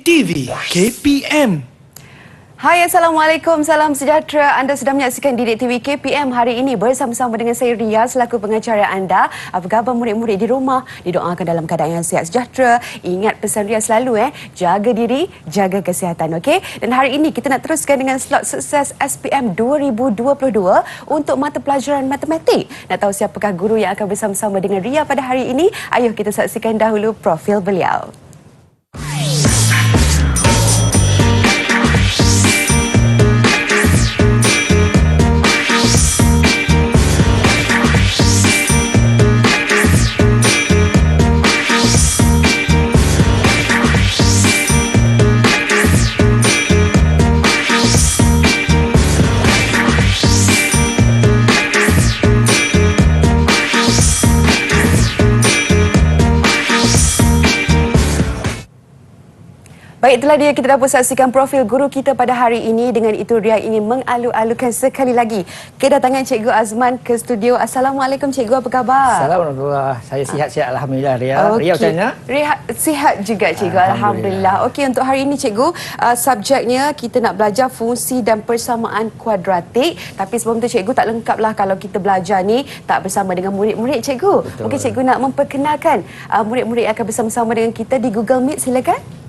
DTV KPM. Hai, Assalamualaikum, salam sejahtera. Anda sedang menyaksikan Didik TV KPM hari ini bersama-sama dengan saya Ria selaku pengacara anda. Apa khabar murid-murid di rumah? Didoakan dalam keadaan yang sihat sejahtera. Ingat pesan Ria selalu, jaga diri, jaga kesihatan, okey? Dan hari ini kita nak teruskan dengan slot sukses SPM 2022 untuk mata pelajaran matematik. Nak tahu siapakah guru yang akan bersama-sama dengan Ria pada hari ini? Ayuh kita saksikan dahulu profil beliau. Baik, itulah dia, kita dapat saksikan profil guru kita pada hari ini. Dengan itu Ria ingin mengalu-alukan sekali lagi kedatangan Cikgu Azman ke studio. Assalamualaikum Cikgu, apa khabar? Assalamualaikum. Saya sihat-sihat Alhamdulillah Ria. Okay. Ria macam mana? Ria sihat juga Cikgu, Alhamdulillah. Okey, untuk hari ini Cikgu, subjeknya kita nak belajar fungsi dan persamaan kuadratik. Tapi sebelum tu Cikgu, tak lengkaplah kalau kita belajar ni tak bersama dengan murid-murid Cikgu. Betul. Mungkin Cikgu nak memperkenalkan murid-murid yang akan bersama-sama dengan kita di Google Meet, silakan.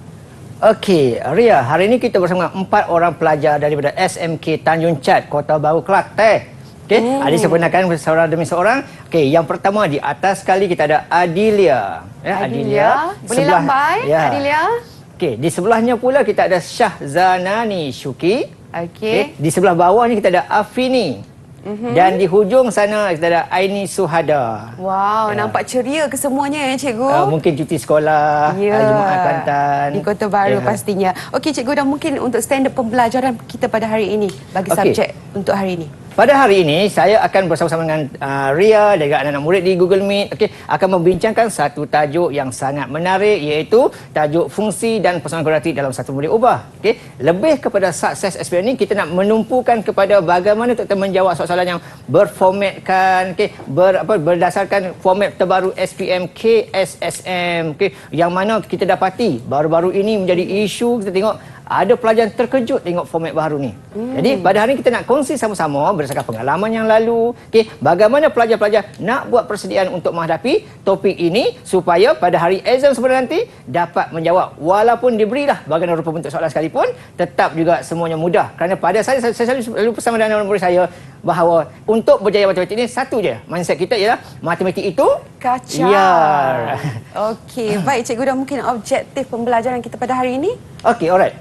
Okey, Ria, hari ini kita bersama 4 orang pelajar daripada SMK Tanjung Chat, Kota Baru, Kelantan. Okey, adik saya perkenalkan seorang demi seorang. Okey, yang pertama di atas sekali kita ada Adilia. Adilia. Boleh lambai, Adilia. Okey, di sebelahnya pula kita ada Syahzanani Syuki. Okey. Di sebelah bawah ni kita ada Afini. Dan di hujung sana kita ada Aini Suhada. Wow, nampak ceria kesemuanya ya Cikgu. Mungkin cuti sekolah, Jumaat Kelantan. Di Kota Baru pastinya. Okey Cikgu, dan mungkin untuk standard pembelajaran kita pada hari ini bagi subjek untuk hari ini. Pada hari ini, saya akan bersama-sama dengan Ria dan juga anak-anak murid di Google Meet akan membincangkan satu tajuk yang sangat menarik, iaitu tajuk fungsi dan persamaan kuadratik dalam satu murid ubah. Lebih kepada sukses SPM ini, kita nak menumpukan kepada bagaimana untuk kita menjawab soalan yang berformatkan, berdasarkan format terbaru SPM KSSM, yang mana kita dapati baru-baru ini menjadi isu. Kita tengok ada pelajar terkejut tengok format baru ni. Jadi pada hari ini kita nak kongsi sama-sama berdasarkan pengalaman yang lalu, bagaimana pelajar-pelajar nak buat persediaan untuk menghadapi topik ini supaya pada hari exam sebentar nanti dapat menjawab. Walaupun diberilah bagaimana rupa bentuk soalan sekalipun, tetap juga semuanya mudah. Kerana pada saya selalu bersama dengan anak murid saya bahawa untuk berjaya matematik ini satu je mindset kita, ialah matematik itu kacau. Ya. Okey, baik Cikgu, dan mungkin objektif pembelajaran kita pada hari ini. Okey, alright.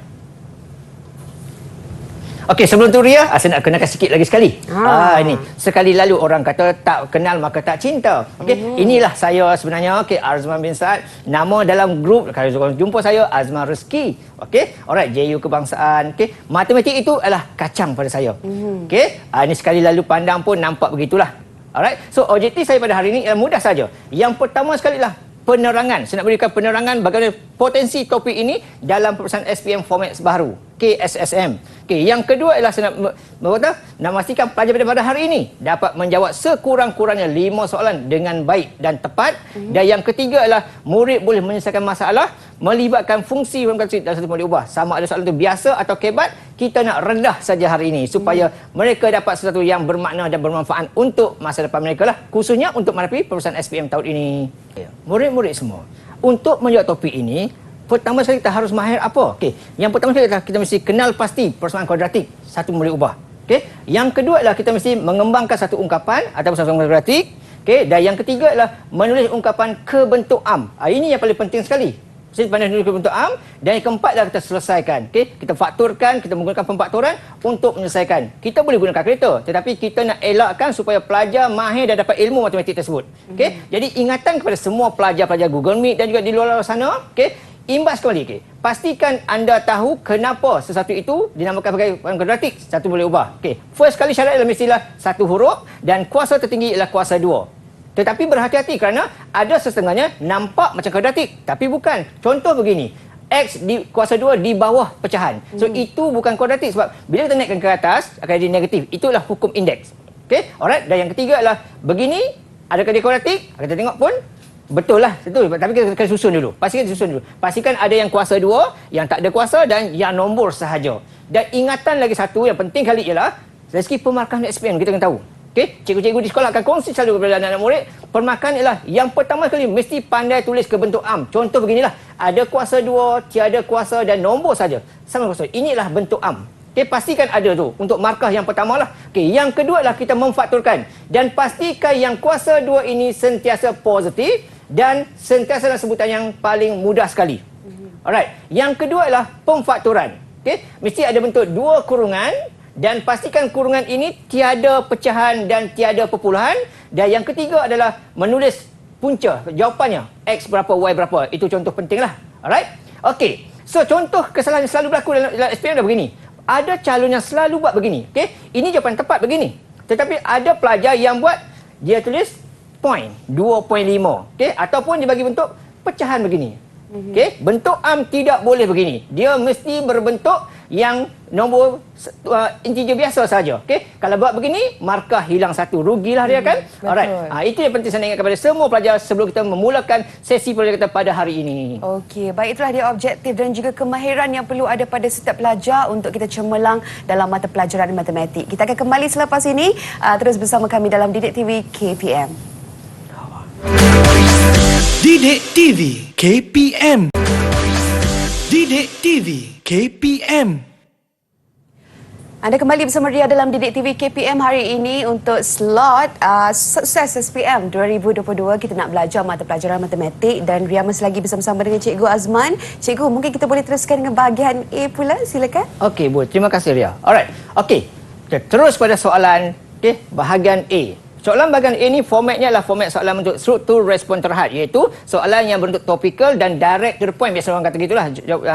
Okey, sebelum tu Ria, saya nak kenalkan sikit lagi sekali. Ini sekali lalu orang kata tak kenal maka tak cinta. Okey, inilah saya sebenarnya, Azman bin Saad. Nama dalam grup kalau korang jumpa saya Azman Rezeki. Okey, alright, JU kebangsaan. Okey, matematik itu adalah kacang pada saya. Okey, ini sekali lalu pandang pun nampak begitulah. Alright, so objektif saya pada hari ini ialah mudah saja. Yang pertama sekali lah penerangan. Saya nak berikan penerangan bagaimana potensi topik ini dalam perusahaan SPM format baru, KSSM. Yang kedua ialah saya nak memastikan pelajar pada hari ini dapat menjawab sekurang-kurangnya 5 soalan dengan baik dan tepat. Dan yang ketiga ialah murid boleh menyelesaikan masalah melibatkan fungsi dalam satu murid ubah. Sama ada soalan itu biasa atau kebat, kita nak rendah saja hari ini supaya mereka dapat sesuatu yang bermakna dan bermanfaat untuk masa depan mereka lah, khususnya untuk menghadapi perusahaan SPM tahun ini. Murid-murid semua, untuk menjawab topik ini, pertama sekali kita harus mahir apa? Yang pertama sekali kita mesti kenal pasti persamaan kuadratik satu murid ubah. Yang kedua adalah kita mesti mengembangkan satu ungkapan atau persamaan kuadratik. Dan yang ketiga adalah menulis ungkapan ke bentuk am. Ini yang paling penting sekali. Mesti pandai menulis ke bentuk am. Dan yang keempat adalah kita selesaikan. Kita fakturkan, kita menggunakan pemfakturan untuk menyelesaikan. Kita boleh gunakan kalkulator, tetapi kita nak elakkan supaya pelajar mahir dan dapat ilmu matematik tersebut. Jadi ingatan kepada semua pelajar-pelajar Google Meet dan juga di luar sana, imbas kembali. Pastikan anda tahu kenapa sesuatu itu dinamakan sebagai kuadratik satu boleh ubah. First kali syarat ialah mestilah satu huruf dan kuasa tertinggi ialah kuasa 2. Tetapi berhati-hati kerana ada setengahnya nampak macam kuadratik tapi bukan. Contoh begini, X di kuasa 2 di bawah pecahan. So itu bukan kuadratik sebab bila kita naikkan ke atas akan jadi negatif. Itulah hukum indeks. Alright, dan yang ketiga adalah begini, adakah dia kuadratik? Kita tengok pun Betul lah, betul. Tapi kita kena susun dulu. Pastikan ada yang kuasa 2, yang tak ada kuasa dan yang nombor sahaja. Dan ingatan lagi satu yang penting kali ialah dari segi pemarkahan SPM kita kena tahu. Okey, cikgu-cikgu di sekolah akan kongsi selalu kepada anak-anak murid. Permarkahan ialah yang pertama kali mesti pandai tulis ke bentuk am. Contoh beginilah, ada kuasa 2, tiada kuasa dan nombor saja. Sama kuasa. Inilah bentuk am. Okey, pastikan ada tu untuk markah yang pertama lah. Okey, yang kedua adalah kita memfakturkan dan pastikan yang kuasa 2 ini sentiasa positif dan sentiasa dalam sebutan yang paling mudah sekali. Alright. Yang kedua adalah pemfakturan. Okey, mesti ada bentuk 2 kurungan dan pastikan kurungan ini tiada pecahan dan tiada perpuluhan. Dan yang ketiga adalah menulis punca jawapannya X berapa, Y berapa. Itu contoh pentinglah. Alright. Okey. So contoh kesalahan yang selalu berlaku dalam SPM adalah begini. Ada calon yang selalu buat begini. Okey, ini jawapan tepat begini. Tetapi ada pelajar yang buat dia tulis point 2.5. Okey, ataupun dia bagi bentuk pecahan begini. Okey, bentuk am tidak boleh begini. Dia mesti berbentuk yang nombor integer biasa saja. Okey, kalau buat begini markah hilang satu, rugilah dia kan. Alright. Itu yang penting saya ingat kepada semua pelajar sebelum kita memulakan sesi pelajar kita pada hari ini. Okey, baik, itulah dia objektif dan juga kemahiran yang perlu ada pada setiap pelajar untuk kita cemerlang dalam mata pelajaran matematik. Kita akan kembali selepas ini terus bersama kami dalam Didik TV KPM. Didik TV KPM. Didik TV KPM. Anda kembali bersama Ria dalam Didik TV KPM hari ini untuk slot Sukses SPM 2022. Kita nak belajar mata pelajaran matematik dan Ria masih lagi bersama-sama dengan Cikgu Azman. Cikgu, mungkin kita boleh teruskan dengan bahagian A pula, silakan. Okey, boleh. Terima kasih Ria. Alright. Okey. Kita terus pada soalan bahagian A. Soalan bahagian A ni formatnya adalah format soalan bentuk struktur respon terhad, iaitu soalan yang berbentuk topikal dan direct to the point. Biasa orang kata gitulah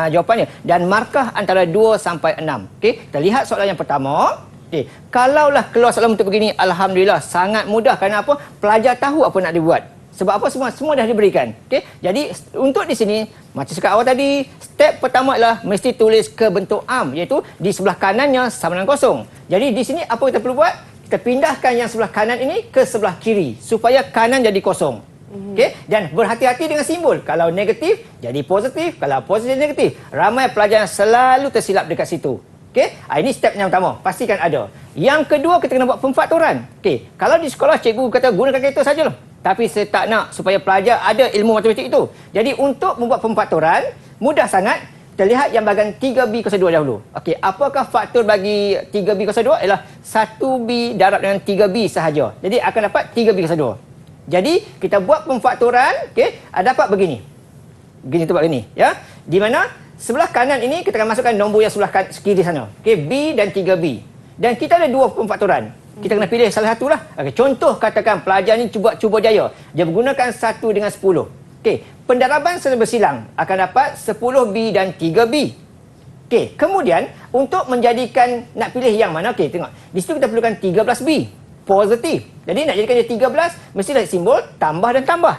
jawapannya. Dan markah antara 2 sampai 6. Okey, kita lihat soalan yang pertama. Okey, kalaulah keluar soalan bentuk begini, alhamdulillah sangat mudah. Kerana apa? Pelajar tahu apa nak dibuat. Sebab apa? Semua dah diberikan. Okey, jadi untuk di sini macam cakap awal tadi, step pertama adalah mesti tulis ke bentuk am, iaitu di sebelah kanannya sama dengan kosong. Jadi di sini apa kita perlu buat? Kita pindahkan yang sebelah kanan ini ke sebelah kiri supaya kanan jadi kosong. Okey, dan berhati-hati dengan simbol. Kalau negatif jadi positif, kalau positif negatif. Ramai pelajar yang selalu tersilap dekat situ. Okey, ini step yang pertama, pastikan ada. Yang kedua, kita kena buat pemfakturan. Okey, kalau di sekolah cikgu kata gunakan kalkulator sajalah. Tapi saya tak nak supaya pelajar ada ilmu matematik itu. Jadi untuk membuat pemfakturan mudah sangat. Kita lihat yang bahagian 3B kuasa 2 dahulu. Okey, apakah faktor bagi 3B kuasa 2? Ialah 1B darab dengan 3B sahaja. Jadi akan dapat 3B kuasa 2. Jadi kita buat pemfakturan, okey, dapat begini. Begini tu buat begini, ya. Di mana sebelah kanan ini kita akan masukkan nombor yang sebelah kiri sana. Okey, B dan 3B. Dan kita ada 2 pemfakturan. Kita kena pilih salah satu lah. Okey, contoh katakan pelajar ni cuba jaya. Dia menggunakan 1 dengan 10. Okey, pendaraban secara bersilang akan dapat 10B dan 3B. Okey, kemudian untuk menjadikan nak pilih yang mana, okey, tengok. Di situ kita perlukan 13B, positif. Jadi nak jadikan dia 13, mestilah simbol tambah dan tambah.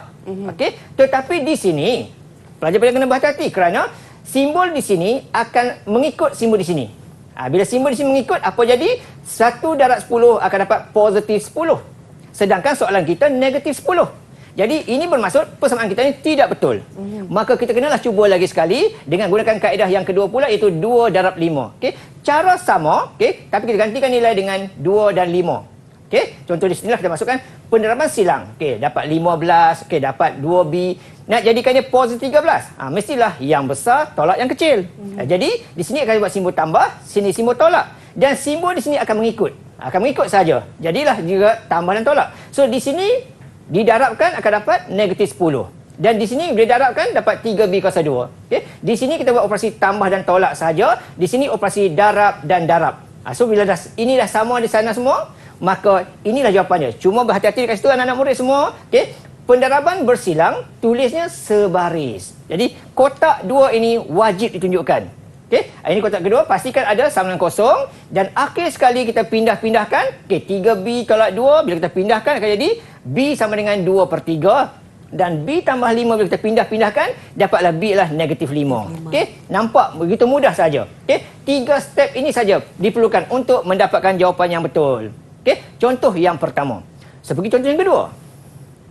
Okey, tetapi di sini pelajar kena berhati-hati kerana simbol di sini akan mengikut simbol di sini. Bila simbol di sini mengikut, apa jadi? 1 darab 10 akan dapat positif 10. Sedangkan soalan kita negatif 10. Jadi ini bermaksud persamaan kita ni tidak betul. Maka kita kenalah cuba lagi sekali dengan gunakan kaedah yang kedua pula, iaitu 2 darab 5. Okey, cara sama, okey, tapi kita gantikan nilai dengan 2 dan 5. Okey, contoh di sinilah kita masukkan pendaraban silang. Okey, dapat 15, okey, dapat 2B. Nak jadikannya positif 13. Mestilah yang besar tolak yang kecil. Jadi di sini akan buat simbol tambah, sini simbol tolak. Dan simbol di sini akan mengikut. Akan mengikut saja. Jadilah juga tambah dan tolak. So di sini didarabkan akan dapat negatif 10. Dan di sini boleh darabkan dapat 3B kuasa 2. Okay? Di sini kita buat operasi tambah dan tolak saja. Di sini operasi darab dan darab. So bila ini dah sama di sana semua, maka inilah jawapannya. Cuma berhati-hati dekat situ anak-anak murid semua. Okay? Pendaraban bersilang, tulisnya sebaris. Jadi kotak 2 ini wajib ditunjukkan. Okey, ini kotak kedua, pastikan ada sama dengan kosong dan akhir sekali kita pindah-pindahkan. Okey, 3B tolak 2 bila kita pindahkan akan jadi B sama dengan 2/3 dan B tambah 5 bila kita pindah-pindahkan dapatlah B lah negatif 5. Okey, nampak begitu mudah saja. Okey, 3 step ini saja diperlukan untuk mendapatkan jawapan yang betul. Okey, contoh yang pertama. Seperti contoh yang kedua.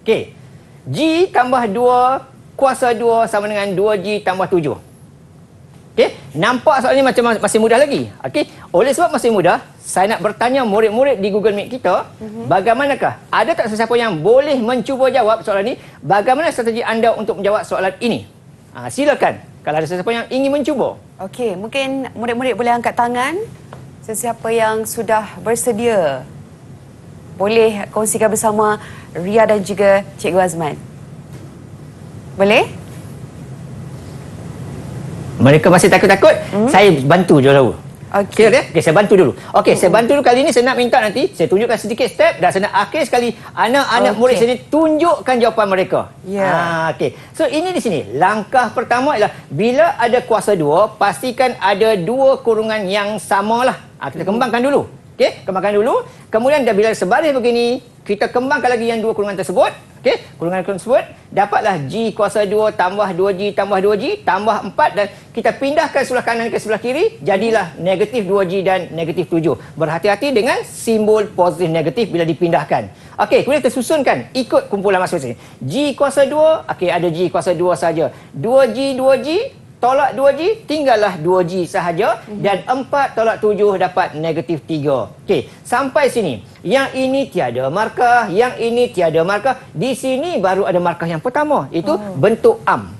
Okey, G tambah 2 kuasa 2 sama dengan 2G tambah 7. Okey, nampak soalan ni macam masih mudah lagi. Okey, oleh sebab masih mudah, saya nak bertanya murid-murid di Google Meet kita, bagaimanakah? Ada tak sesiapa yang boleh mencuba jawab soalan ni? Bagaimana strategi anda untuk menjawab soalan ini? Silakan. Kalau ada sesiapa yang ingin mencuba. Okey, mungkin murid-murid boleh angkat tangan. Sesiapa yang sudah bersedia boleh kongsikan bersama Ria dan juga Cikgu Azman. Boleh? Mereka masih takut-takut, saya bantu je dulu. Okey. Clear, Okey, saya bantu dulu. Okey, saya bantu dulu kali ni. Saya nak minta nanti, saya tunjukkan sedikit step dan saya nak akhir sekali anak-anak murid sini tunjukkan jawapan mereka. Ya. Okey. So, ini di sini. Langkah pertama ialah bila ada kuasa 2, pastikan ada 2 kurungan yang samalah. Kita kembangkan dulu. Okey, kembangkan dulu. Kemudian dah bila sebaris begini, kita kembangkan lagi yang 2 kurungan tersebut. Okey, kurungan tersebut dapatlah G kuasa 2 tambah 2G tambah 2G tambah 4 dan kita pindahkan sebelah kanan ke sebelah kiri, jadilah negatif 2G dan negatif 7. Berhati-hati dengan simbol positif negatif bila dipindahkan. Okey, kemudian kita susunkan ikut kumpulan masing-masing. G kuasa 2, okey ada G kuasa 2 saja. 2G tolak 2G, tinggallah 2G sahaja dan 4 tolak 7 dapat negatif 3. Okey, sampai sini. Yang ini tiada markah, yang ini tiada markah. Di sini baru ada markah yang pertama, iaitu bentuk am.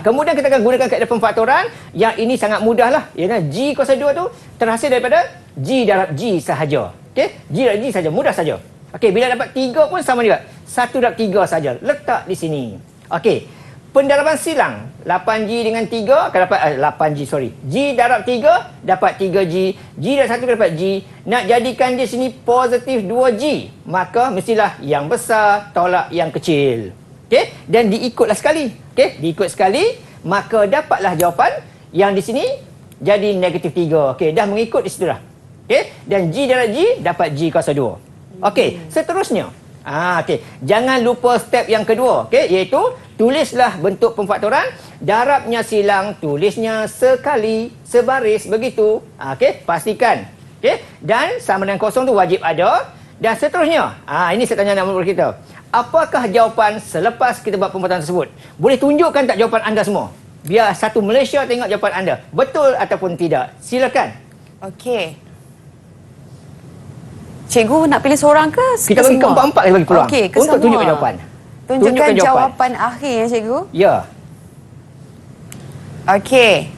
Kemudian kita akan gunakan kaedah pemfaktoran. Yang ini sangat mudahlah. Iaitu G kuasa 2 tu terhasil daripada G darab G sahaja. Okey, G darab G sahaja, mudah saja. Okey, bila dapat 3 pun sama juga. 1 darab 3 sahaja. Letak di sini. Okey. Pendaraban silang 8G dengan 3 akan dapat 8G sorry. G darab 3 dapat 3G, G darab 1 dapat G. Nak jadikan di sini positif 2G, maka mestilah yang besar tolak yang kecil. Okey, dan diikutlah sekali. Okey, diikut sekali, maka dapatlah jawapan yang di sini jadi negatif 3. Okey, dah mengikut di situ dah. Okey, dan G darab G dapat G kuasa 2. Okey, seterusnya. Okey, jangan lupa step yang kedua, okey, iaitu tulislah bentuk pemfaktoran, darabnya silang, tulisnya sekali, sebaris begitu. Okey, pastikan. Okey, dan sama dengan kosong tu wajib ada. Dan seterusnya, ini saya tanya anak murid kita. Apakah jawapan selepas kita buat pembuatan tersebut? Boleh tunjukkan tak jawapan anda semua? Biar satu Malaysia tengok jawapan anda. Betul ataupun tidak? Silakan. Okey. Cikgu nak pilih seorang ke Kita bagi keempat-empat bagi peluang Okey, untuk tunjukkan jawapan. Tunjukkan jawapan akhir ya, Cikgu. Ya. Okey.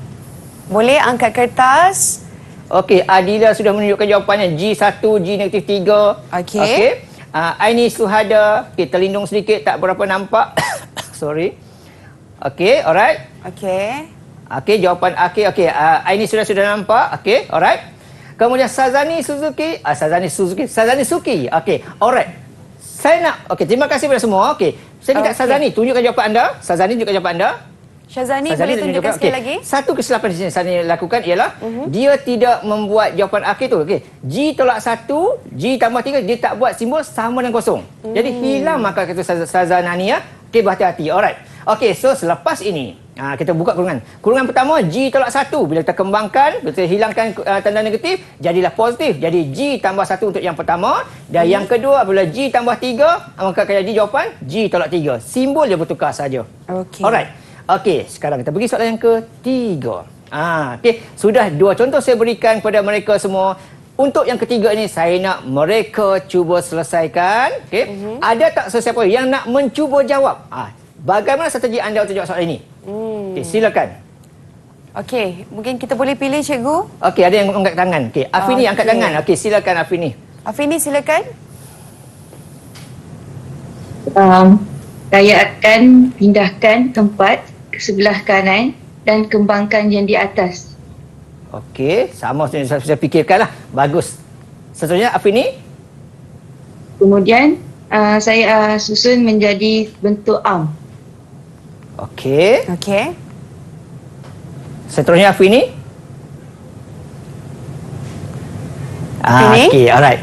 Boleh angkat kertas. Okey, Adila sudah menunjukkan jawapannya G1, G negatif 3. Okey. Aini Suhada, okey, terlindung sedikit tak berapa nampak. Sorry. Okey, alright. Okey. Okey, jawapan akhir. Okey, Aini sudah nampak. Okey, alright. Kemudian Sazani Suki. Okey, alright. Saya nak, okey, terima kasih kepada semua. Okey, saya minta Sazani tunjukkan jawapan anda. Sazani tunjukkan jawapan anda. Syazani boleh tunjukkan sekali lagi. Satu kesilapan di sini saya lakukan ialah dia tidak membuat jawapan akhir tu. Okey, G tolak 1, G tambah 3, dia tak buat simbol sama dengan kosong. Jadi hilang markah kata Sazanani ya. Okey, berhati-hati. Alright. Okey, so selepas ini kita buka kurungan. Kurungan pertama G tolak 1. Bila kita kembangkan, bila kita hilangkan tanda negatif, jadilah positif. Jadi G tambah 1 untuk yang pertama. Dan yang kedua apabila G tambah 3, maka akan jadi jawapan G tolak 3. Simbol dia bertukar saja. Okey. Alright. Okey, sekarang kita pergi soalan yang ketiga. Okey, sudah 2 contoh saya berikan kepada mereka semua. Untuk yang ketiga ini saya nak mereka cuba selesaikan. Okey. Ada tak sesiapa yang nak mencuba jawab? Bagaimana strategi anda untuk jawab soalan ini? Okey, silakan. Okey, mungkin kita boleh pilih, Cikgu. Okey, ada yang angkat tangan. Okey, Afini angkat tangan. Okey, silakan Afini. Afini, silakan. Saya akan pindahkan tempat ke sebelah kanan dan kembangkan yang di atas. Okey, sama saya fikirkanlah. Bagus. Seterusnya Afini. Kemudian saya susun menjadi bentuk arm. Okey. Okey. Seterusnya Afini. Afini? Okey, alright.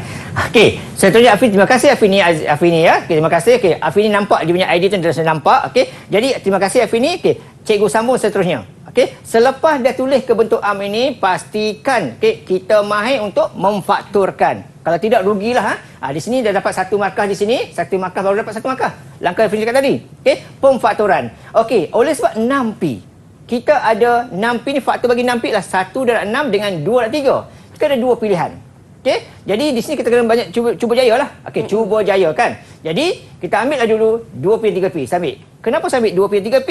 Okey, seterusnya Afini. Terima kasih Afini ya. Okay, terima kasih. Okey, Afini nampak dia punya ID tu dah saya nampak. Okey. Jadi terima kasih Afini. Okey, cikgu sambung seterusnya. Okey, selepas dah tulis ke bentuk am ini, pastikan kita mahir untuk memfakturkan. Kalau tidak rugilah. Di sini dah dapat satu markah di sini, satu markah baru dapat satu markah. Langkah yang cakap tadi. Okey, pemfakturan. Okey, oleh sebab 6P. Kita ada 6P ni, faktor bagi 6P lah 1/6 dengan 2/3. Kita ada dua pilihan. Okey, jadi di sini kita kena banyak cuba jaya lah. Okey, cuba jaya kan. Jadi kita ambil lah dulu 2P 3P. Saya ambil. Kenapa saya ambil 2P 3P?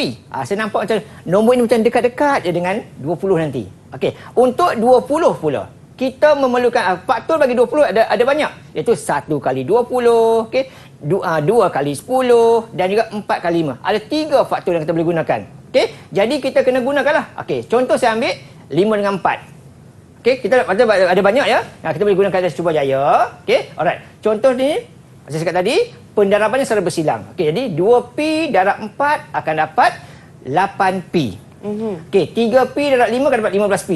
Saya nampak macam nombor ini macam dekat-dekat je dengan 20 nanti. Okey, untuk 20 pula, kita memerlukan faktor bagi 20 ada banyak, iaitu 1 kali 20, okey, 2 kali 10 dan juga 4 kali 5. Ada 3 faktor yang kita boleh gunakan. Okey, jadi kita kena gunakanlah. Okey, contoh saya ambil 5 dengan 4. Okey, kita ada banyak ya. Kita boleh gunakan dari cuba jaya. Okey, alright. Contoh ni saya cakap tadi, pendarabannya secara bersilang. Okey, jadi 2P darab 4 akan dapat 8P. Okey, 3P darab 5 akan dapat 15P.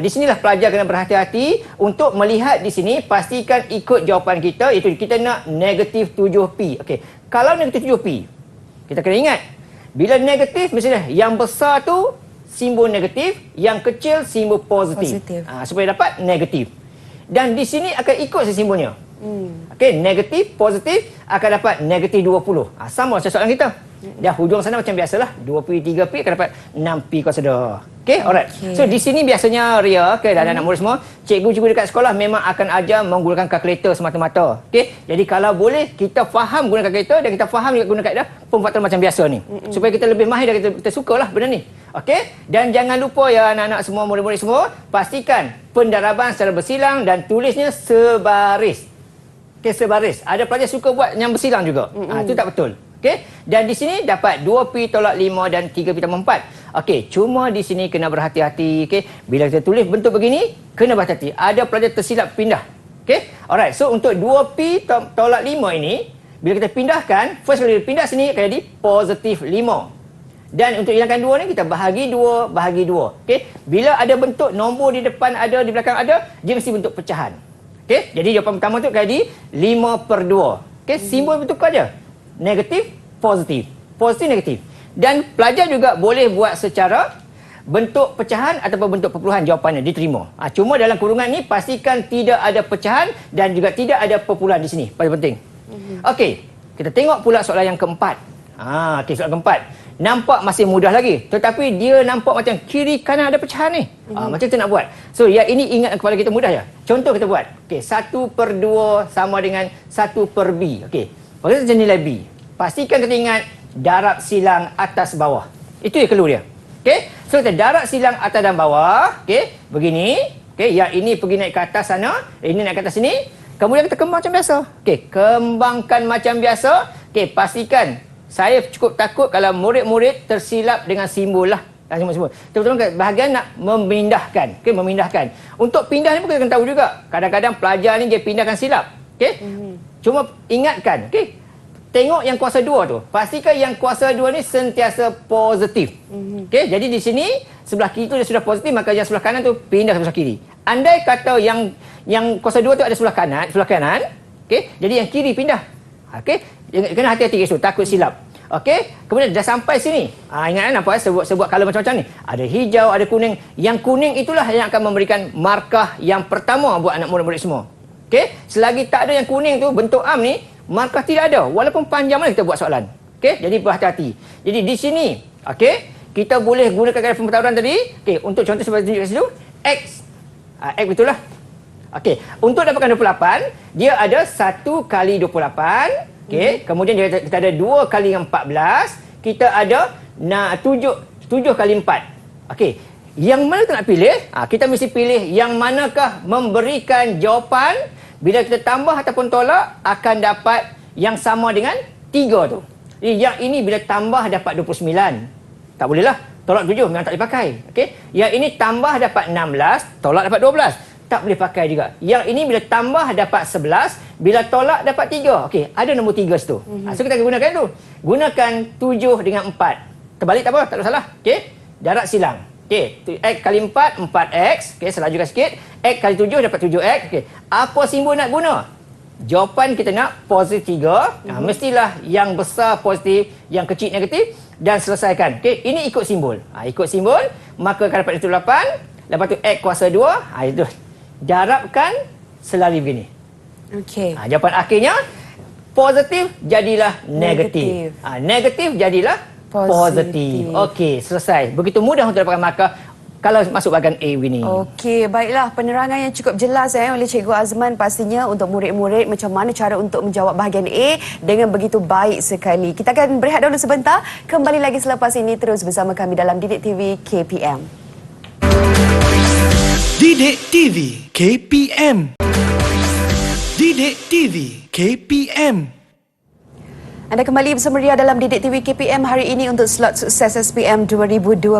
Di sinilah pelajar kena berhati-hati untuk melihat di sini, pastikan ikut jawapan kita, iaitu kita nak negatif 7P. Okey, kalau negatif 7P, kita kena ingat, bila negatif mestilah yang besar tu simbol negatif, yang kecil simbol positif. Supaya dapat negatif. Dan di sini akan ikut simbolnya. Okey, negatif, positif akan dapat negatif 20. Sama macam soalan kita. Dan hujung sana macam biasalah, 2P, 3P akan dapat 6P kuasa 2. Okey, alright. So di sini biasanya Ria, dan anak murid semua, cikgu-cikgu dekat sekolah memang akan ajar menggunakan kalkulator semata-mata. Okey, jadi kalau boleh kita faham guna kalkulator dan kita faham juga guna kaedah pemfakturan macam biasa ni. Supaya kita lebih mahir dan kita sukalah benda ni. Okey, dan jangan lupa ya anak-anak semua, murid-murid semua, pastikan pendaraban secara bersilang dan tulisnya sebaris. Okey, sebaris. Ada pelajar suka buat yang bersilang juga. Itu tak betul. Okey, dan di sini dapat 2P tolak 5 dan 3P tambah 4. Okey, cuma di sini kena berhati-hati. Okey, bila kita tulis bentuk begini, kena berhati-hati. Ada pelajar tersilap pindah. Okey, alright. So untuk 2P tolak 5 ini, bila kita pindahkan, first kali pindah sini akan jadi positif 5. Dan untuk hilangkan 2 ni, kita bahagi 2, bahagi 2. Okey, bila ada bentuk nombor di depan ada, di belakang ada, dia mesti bentuk pecahan. Okey, jadi jawapan pertama tu akan jadi 5/2. Okey, simbol bentuk aja. Negatif, positif. Positif, negatif. Dan pelajar juga boleh buat secara bentuk pecahan ataupun bentuk perpuluhan, jawapannya diterima. Cuma dalam kurungan ni pastikan tidak ada pecahan dan juga tidak ada perpuluhan di sini. Paling penting. Okey, kita tengok pula soalan yang keempat. Okey, soalan keempat. Nampak masih mudah lagi. Tetapi dia nampak macam kiri kanan ada pecahan ni. Macam tu nak buat. So, yang ini ingat kepala kita mudah ya. Contoh kita buat. Okey, 1/2 sama dengan 1/B. Okey. Bagaimana macam nilai B? Pastikan kita ingat darab silang atas bawah. Itu yang keluar dia. Okey. So, kita darab silang atas dan bawah. Okey. Begini. Okey. Yang ini pergi naik ke atas sana. Ini naik ke atas sini. Kemudian kita kembang macam biasa. Okey. Kembangkan macam biasa. Okey. Pastikan. Saya cukup takut kalau murid-murid tersilap dengan simbol lah. Simbol. Terutama bahagian nak memindahkan. Okey. Memindahkan. Untuk pindah ni pun kita kena tahu juga. Kadang-kadang pelajar ni dia pindahkan silap. Okey. Cuma ingatkan. Okey. Tengok yang kuasa 2 tu. Pastikan yang kuasa 2 ni sentiasa positif. Okey, jadi di sini sebelah kiri tu dia sudah positif, maka yang sebelah kanan tu pindah ke sebelah kiri. Andai kata yang kuasa 2 tu ada sebelah kanan, okey, jadi yang kiri pindah. Okey, kena hati-hati guys tu, takut silap. Okey, kemudian dah sampai sini. Ingat nampak sebuah color macam-macam ni. Ada hijau, ada kuning. Yang kuning itulah yang akan memberikan markah yang pertama buat anak murid-murid semua. Okey, selagi tak ada yang kuning tu bentuk am ni, markah tidak ada. Walaupun panjang mana kita buat soalan. Okey, jadi berhati-hati. Jadi di sini, okey, kita boleh gunakan kaedah pemfakturan tadi. Okey, untuk contoh seperti tunjuk kat situ, X. X betul lah. Okey, untuk dapatkan 28, dia ada 1 kali 28. Okey, kemudian kita ada 2 kali 14. Kita ada 7 kali 4. Okey, yang mana kita nak pilih? Kita mesti pilih yang manakah memberikan jawapan bila kita tambah ataupun tolak akan dapat yang sama dengan 3 tu. Jadi yang ini bila tambah dapat 29. Tak bolehlah. Tolak 7 memang tak boleh pakai. Okey. Yang ini tambah dapat 16, tolak dapat 12. Tak boleh pakai juga. Yang ini bila tambah dapat 11, bila tolak dapat 3. Okey, ada nombor 3 situ. So kita akan gunakan tu. Gunakan 7 dengan 4. Terbalik tak apa, tak ada salah. Okey. Darab silang. Okey, X kali 4, 4X. Okey, salah juga sikit. X kali 7 dapat 7X. Okey. Apa simbol nak guna? Jawapan kita nak positif 3. Mestilah yang besar positif, yang kecil negatif dan selesaikan. Okey, ini ikut simbol. Ikut simbol, maka akan dapat itu 8. Lepas tu X kuasa 2. Itu. Darabkan selari begini. Okey. Jawapan akhirnya positif jadilah negatif. Negatif jadilah positif. Okey, selesai. Begitu mudah untuk dapatkan markah kalau masuk bahagian A begini. Okey, baiklah. Penerangan yang cukup jelas oleh Cikgu Azman pastinya untuk murid-murid macam mana cara untuk menjawab bahagian A dengan begitu baik sekali. Kita akan berehat dahulu sebentar. Kembali lagi selepas ini terus bersama kami dalam Didik TV KPM. Didik TV KPM. Didik TV KPM. Anda kembali bersama Ria dalam Didik TV KPM hari ini untuk slot sukses SPM 2022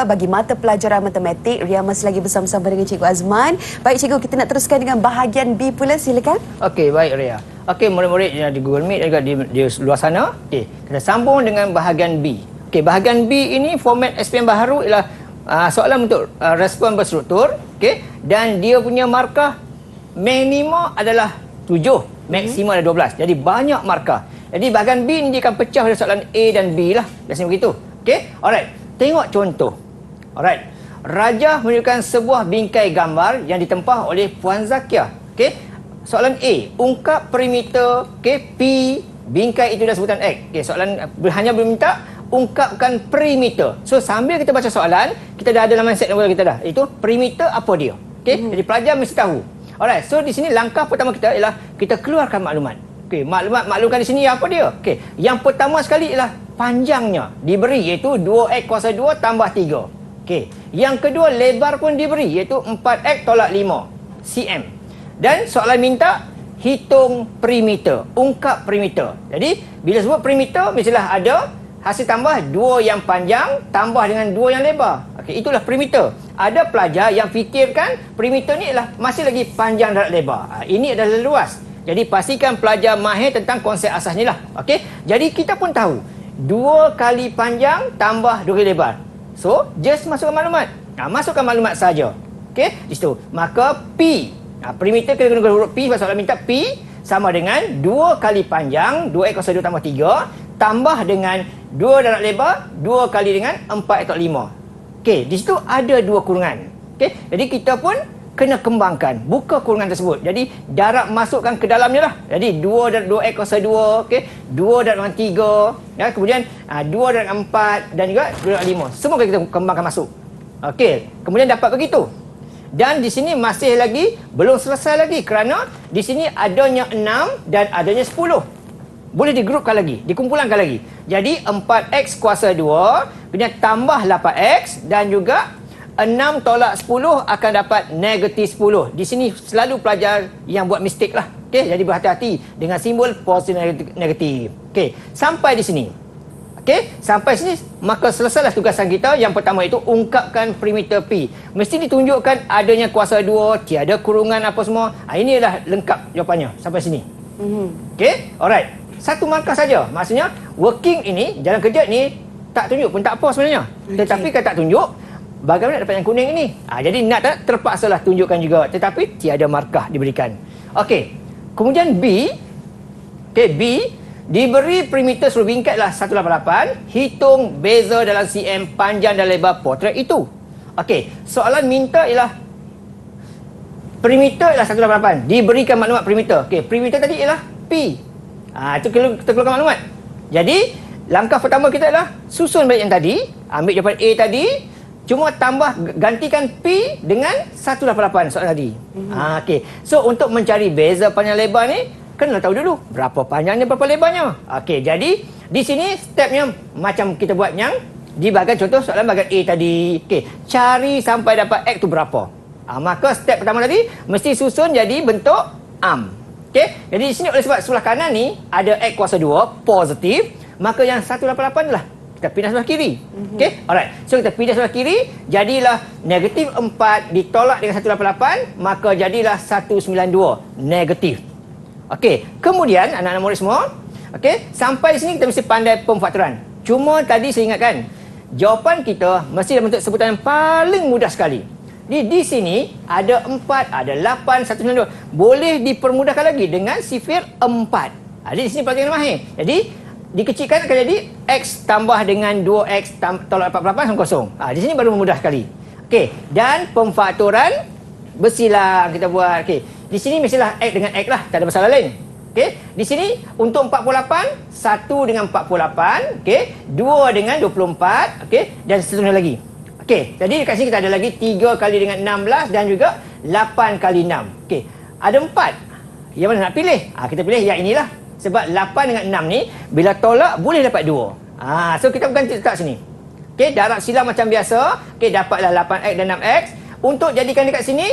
bagi mata pelajaran matematik. Ria masih lagi bersama-sama dengan Cikgu Azman. Baik Cikgu, kita nak teruskan dengan bahagian B pula, silakan. Okey, baik Ria. Okey, murid-murid yang di Google Meet juga di luar sana. Okey, kita sambung dengan bahagian B. Okey, bahagian B ini format SPM baharu ialah soalan untuk respon berstruktur. Okey, dan dia punya markah minima adalah 7, maksima adalah 12. Jadi banyak markah. Jadi bahagian B ni dia akan pecah pada soalan A dan B lah. Biasanya begitu. Okey? Alright. Tengok contoh. Alright. Rajah menunjukkan sebuah bingkai gambar yang ditempah oleh Puan Zakiah. Okey? Soalan A. Ungkap perimeter P. Bingkai itu dah sebutan X. Okey, soalan hanya meminta ungkapkan perimeter. So sambil kita baca soalan, kita dah ada dalam mindset kita dah. Itu perimeter apa dia? Okey? Jadi pelajar mesti tahu. Alright. So di sini langkah pertama kita ialah kita keluarkan maklumat. Okey, maklumkan di sini apa dia? Okey, yang pertama sekali ialah panjangnya diberi iaitu 2x kuasa 2 tambah 3. Okey, yang kedua lebar pun diberi iaitu 4x tolak 5 cm. Dan soalan minta hitung perimeter, ungkap perimeter. Jadi bila sebut perimeter mestilah ada hasil tambah 2 yang panjang tambah dengan 2 yang lebar. Okey, itulah perimeter. Ada pelajar yang fikirkan perimeter ni ialah masih lagi panjang dan lebar. Ini adalah luas. Jadi pastikan pelajar mahir tentang konsep asas ni lah. Okey. Jadi kita pun tahu 2 kali panjang tambah 2 kali lebar. So, just masukkan maklumat. Masukkan maklumat saja. Okey. Di situ. Maka P. Perimeter kita guna huruf P sebab soalan minta P sama dengan 2 kali panjang 2x kuasa 2 tambah 3 tambah dengan 2 darab lebar 2 kali dengan 4x tolak 5. Okey. Di situ ada 2 kurungan. Okey. Jadi kita pun kena kembangkan, buka kurungan tersebut. Jadi darab masukkan ke dalamnya lah. Jadi 2 darab 2x kuasa 2, okey. 2 darab 3, ya, kemudian 2 darab 4 dan juga 2 darab 5. Semua kita kembangkan masuk. Okey, kemudian dapat begitu. Dan di sini masih lagi belum selesai lagi kerana di sini adanya 6 dan adanya 10. Boleh digrupkan lagi, dikumpulkan lagi. Jadi 4x kuasa 2, kemudian tambah 8x dan juga 6 tolak 10 akan dapat negatif 10. Di sini selalu pelajar yang buat mistake lah. Okey, jadi berhati-hati dengan simbol positif negatif. Okey, sampai di sini. Okey, sampai sini maka selesailah tugasan kita. Yang pertama itu ungkapkan perimeter P. Mesti ditunjukkan adanya kuasa 2, tiada kurungan apa semua. Ini adalah lengkap jawapannya sampai sini. Okey, alright. Satu markah saja. Maksudnya working ini, jalan kerja ni tak tunjuk pun tak apa sebenarnya. Tetapi kalau tak tunjuk, bagaimana dapat yang kuning ini? Jadi nak tak terpaksalah tunjukkan juga. Tetapi tiada markah diberikan. Okey. Kemudian B. Okey, B. Diberi perimeter seluruh bingkai adalah 188. Hitung beza dalam cm panjang dan lebar potret itu. Okey. Soalan minta ialah perimeter ialah 188. Diberikan maklumat perimeter. Okey. Perimeter tadi ialah P. Itu kita keluarkan maklumat. Jadi langkah pertama kita adalah susun balik yang tadi. Ambil jawapan A tadi. Cuma tambah gantikan P dengan 188 soalan tadi. Okey. So untuk mencari beza panjang lebar ni kena tahu dulu berapa panjangnya berapa lebarnya. Okey, jadi di sini stepnya macam kita buat yang di bahagian contoh soalan bahagian A tadi. Okey, cari sampai dapat X tu berapa. Maka step pertama tadi mesti susun jadi bentuk arm. Okey, jadi di sini oleh sebab sebelah kanan ni ada X kuasa 2 positif, maka yang 188 lah kita pindah sebelah kiri. Okey, alright. So kita pindah sebelah kiri, jadilah negatif 4 ditolak dengan 188, maka jadilah 192 negatif. Okey, kemudian anak-anak murid semua, okey, sampai di sini kita mesti pandai pemfaktoran. Cuma tadi saya ingatkan, jawapan kita mesti dalam bentuk sebutan yang paling mudah sekali. Di sini ada 4, ada 8, 192. Boleh dipermudahkan lagi dengan sifir 4. Jadi di sini pelajaran mahir. Jadi dikecilkan akan jadi X tambah dengan 2X tolak 48 sama kosong. Di sini baru mudah sekali. Okey, dan pemfaktoran bersilang kita buat. Okey, di sini mestilah X dengan X lah, tak ada masalah lain. Okey, di sini untuk 48, 1 dengan 48, okey, 2 dengan 24, okey, dan seterusnya lagi. Okey, jadi dekat sini kita ada lagi 3 kali dengan 16 dan juga 8 kali 6. Okey, ada 4. Yang mana nak pilih? Kita pilih yang inilah. Sebab 8 dengan 6 ni, bila tolak boleh dapat 2. So kita ganti letak sini. Okey, darab silang macam biasa. Okey, dapatlah 8X dan 6X. Untuk jadikan dekat sini,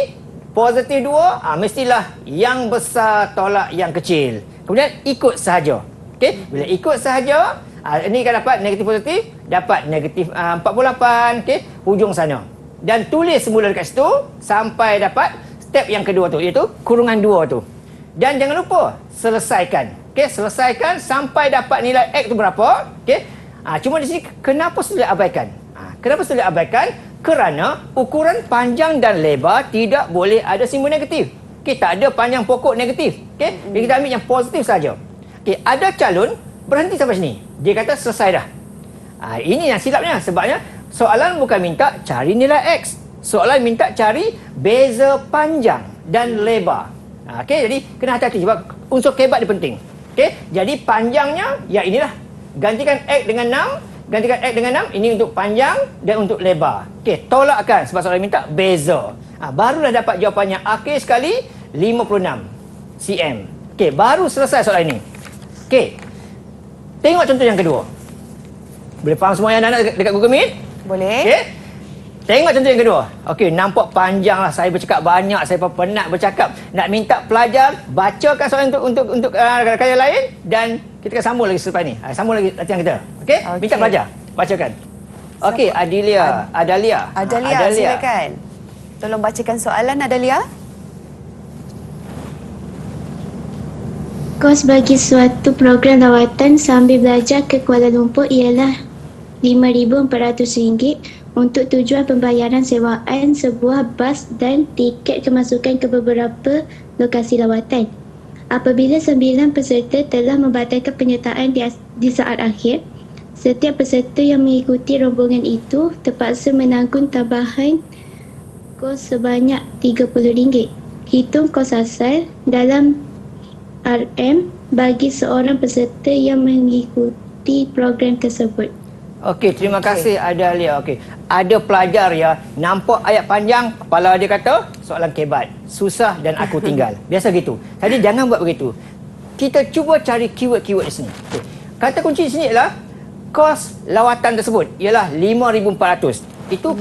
positif 2, mestilah yang besar tolak yang kecil. Kemudian ikut sahaja. Okey, bila ikut sahaja, ini kan dapat negatif positif, dapat negatif 48, okey, hujung sana. Dan tulis semula dekat situ sampai dapat step yang kedua tu, iaitu kurungan 2 tu. Dan jangan lupa selesaikan. Okey, selesaikan sampai dapat nilai X tu berapa. Okey. Cuma di sini kenapa sudah abaikan? Kenapa sudah abaikan? Kerana ukuran panjang dan lebar tidak boleh ada simbol negatif. Okey, tak ada panjang pokok negatif. Okey, jadi kita ambil yang positif saja. Okey, ada calon berhenti sampai sini. Dia kata selesai dah. Ini yang silapnya. Sebabnya soalan bukan minta cari nilai X. Soalan minta cari beza panjang dan lebar. Okey, jadi kena hati-hati sebab unsur kebat dia penting. Okey, jadi panjangnya yang inilah. Gantikan X dengan 6, gantikan X dengan 6. Ini untuk panjang dan untuk lebar. Okey, tolakkan sebab soalan minta beza. Barulah dapat jawapannya akhir sekali 56 cm. Okey, baru selesai soalan ini. Okey. Tengok contoh yang kedua. Boleh faham semua yang anak-anak dekat Google Meet? Boleh. Okey. Tengok contoh yang kedua. Okey, nampak panjang lah. Saya bercakap banyak. Saya penat bercakap. Nak minta pelajar bacakan soalan untuk rakan yang lain. Dan kita akan sambung lagi selepas ni. Sambung lagi latihan kita. Okey? Minta pelajar. Bacakan. Okey, Adalia, silakan. Tolong bacakan soalan, Adalia. Kos bagi suatu program lawatan sambil belajar ke Kuala Lumpur ialah RM5,400 untuk tujuan pembayaran sewaan sebuah bas dan tiket kemasukan ke beberapa lokasi lawatan. Apabila 9 peserta telah membatalkan penyertaan di saat akhir, setiap peserta yang mengikuti rombongan itu terpaksa menanggung tambahan kos sebanyak RM30. Hitung kos asal dalam RM bagi seorang peserta yang mengikuti program tersebut. Okey, terima kasih Adalia. Okey, ada pelajar ya nampak ayat panjang, kepala dia kata soalan kebat, susah dan aku tinggal. Biasa gitu. Jadi jangan buat begitu. Kita cuba cari keyword-keyword di sini. Okey. Kata kunci di sini ialah kos lawatan tersebut ialah RM5,400. Itu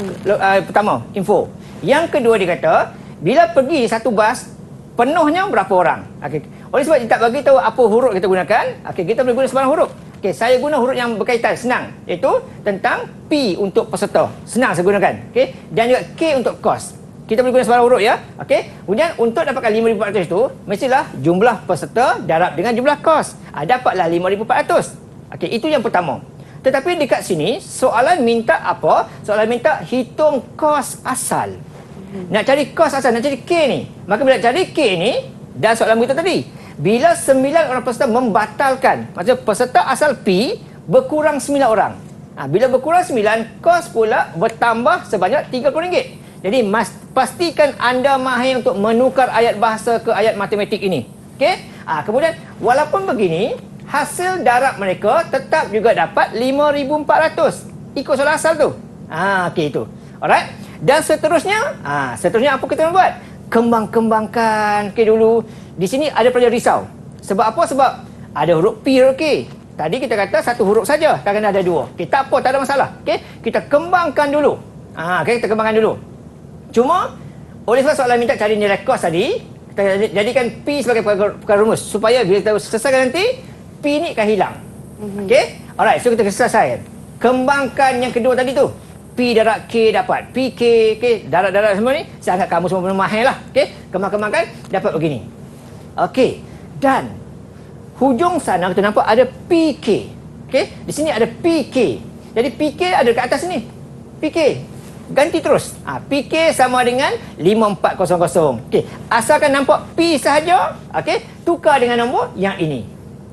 pertama, info. Yang kedua dia kata, bila pergi satu bas, penuhnya berapa orang? Okey. Oleh sebab dia tak bagi tahu apa huruf kita gunakan, okey, kita boleh guna sembarang huruf. Okey, saya guna huruf yang berkaitan, senang, iaitu tentang P untuk peserta. Senang saya gunakan. Okey, dan juga K untuk kos. Kita boleh guna sembarang huruf ya. Okey. Kemudian untuk dapatkan 5,400 itu, mestilah jumlah peserta darab dengan jumlah kos. Dapatlah 5,400. Okey, itu yang pertama. Tetapi dekat sini soalan minta apa? Soalan minta hitung kos asal. Nak cari kos asal, nak cari K ni. Maka bila cari K ni, dan soalan kita tadi, bila 9 orang peserta membatalkan, maksudnya peserta asal P berkurang 9 orang. Bila berkurang 9, kos pula bertambah sebanyak RM30. Jadi pastikan anda mahir untuk menukar ayat bahasa ke ayat matematik ini. Okey? Kemudian walaupun begini, hasil darab mereka tetap juga dapat 5,400. Ikut soalan asal tu. Okey itu. Alright? Dan seterusnya, seterusnya apa kita nak buat? Kembang-kembangkan dulu. Di sini ada pelajar risau. Sebab apa? Sebab ada huruf P, okey. Tadi kita kata satu huruf saja, tak kena ada dua. Okey, tak apa, tak ada masalah. Okey, kita kembangkan dulu. Okey, kita kembangkan dulu. Cuma oleh sebab soalan minta cari nilai kos tadi, kita jadikan P sebagai perkara rumus supaya bila kita selesaikan nanti P ni akan hilang. Okey? Alright, so kita selesai. Kembangkan yang kedua tadi tu. P darab K dapat PK, okey, darab-darab semua ni saya anggap kamu semua benar mahir lah. Okey, kembang-kembangkan dapat begini. Okey, dan hujung sana kita nampak ada PK. Okey, di sini ada PK. Jadi PK ada dekat atas ni. PK. ganti terus. PK sama dengan 5400. Okey, asalkan nampak P sahaja, okey, tukar dengan nombor yang ini.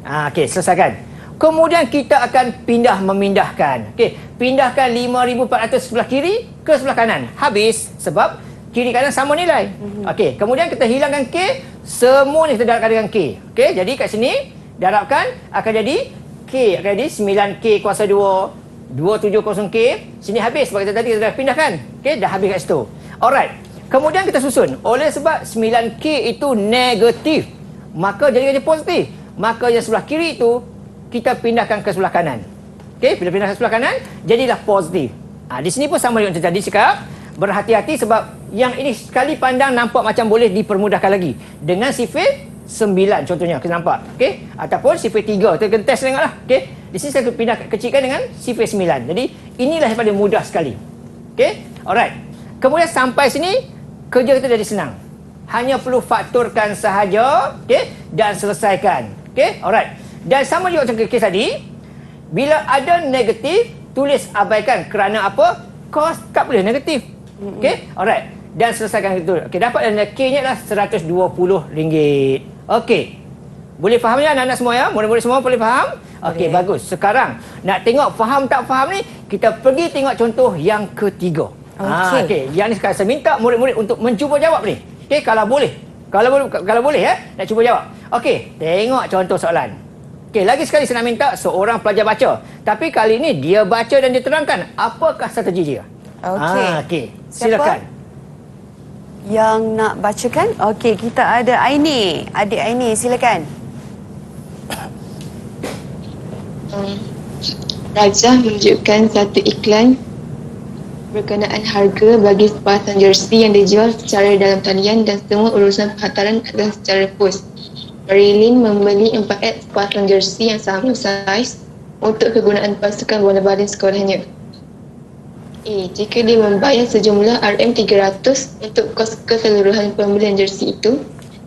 Okey, selesaikan. Kemudian kita akan memindahkan. Okey, pindahkan 5400 sebelah kiri ke sebelah kanan. Habis sebab kiri kanan sama nilai. Okey, kemudian kita hilangkan K, semua ni kita darabkan dengan K. Okey, jadi kat sini darabkan akan jadi K akan jadi 9K kuasa 2 270K. Sini habis sebab kita tadi kita dah pindahkan. Okey, dah habis kat situ. Alright. Kemudian kita susun. Oleh sebab 9K itu negatif, maka jadi positif. Maka yang sebelah kiri itu kita pindahkan ke sebelah kanan. Okey, bila pindahkan ke sebelah kanan, jadilah positif. Di sini pun sama dengan tadi cakap. Berhati-hati sebab yang ini sekali pandang nampak macam boleh dipermudahkan lagi. Dengan sifir 9 contohnya, kita nampak. Okey, ataupun sifir 3. Kita kena test tengoklah. Okey, di sini saya pindah kecilkan dengan sifir 9. Jadi inilah yang paling mudah sekali. Okey, alright. Kemudian sampai sini kerja kita jadi senang. Hanya perlu faktorkan sahaja, okey, dan selesaikan. Okey, alright. Dan sama juga macam kes tadi, bila ada negatif, tulis abaikan kerana apa? Kos tak boleh negatif. Okey, alright. Dan selesaikan itu. Okey, dapat dan K-nya adalah RM120. Okey. Boleh faham ya anak-anak semua ya? Murid-murid semua boleh faham? Okey, bagus. Sekarang nak tengok faham tak faham ni, kita pergi tengok contoh yang ketiga. Okey, yang ni sekarang saya minta murid-murid untuk mencuba jawab ni. Okey, kalau boleh. Kalau boleh ya, nak cuba jawab. Okey, tengok contoh soalan. Okey, lagi sekali saya nak minta seorang pelajar baca. Tapi kali ini dia baca dan dia terangkan apakah strategi dia. Okey. Okey, silakan. Yang nak bacakan? Okey, kita ada Aini. Adik Aini, silakan. Raja menunjukkan satu iklan berkenaan harga bagi sepasang jersey yang dijual secara dalam talian dan semua urusan penghantaran adalah secara pos. Marilyn membeli 4 set sepasang jersey yang sama saiz untuk kegunaan pasukan bola baling sekolahnya. Jika dia membayar sejumlah RM300 untuk kos keseluruhan pembelian jersey itu,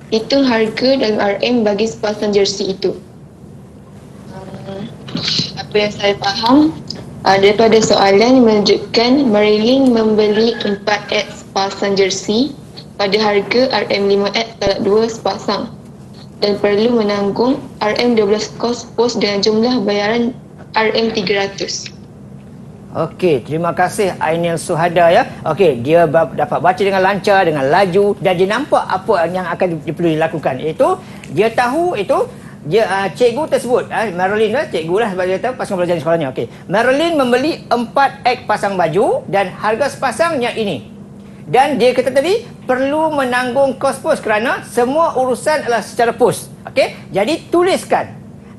hitung harga dalam RM bagi sepasang jersey itu. Apa yang saya faham daripada soalan menunjukkan Marilyn membeli 4 set sepasang jersey pada harga RM5 sepasang dan perlu menanggung RM12 kos pos dengan jumlah bayaran RM300. Okey, terima kasih Ainil Suhada ya. Okey, dia dapat baca dengan lancar, dengan laju dan dia nampak apa yang akan perlu dilakukan. Iaitu dia tahu itu dia cikgu tersebut, Marilyn cikgu lah sebab dia tahu pasukan belajar di sekolahnya. Okey, Marilyn membeli 4 ek pasang baju dan harga sepasangnya ini. Dan dia kata tadi perlu menanggung kos pos kerana semua urusan adalah secara pos. Okey, jadi tuliskan.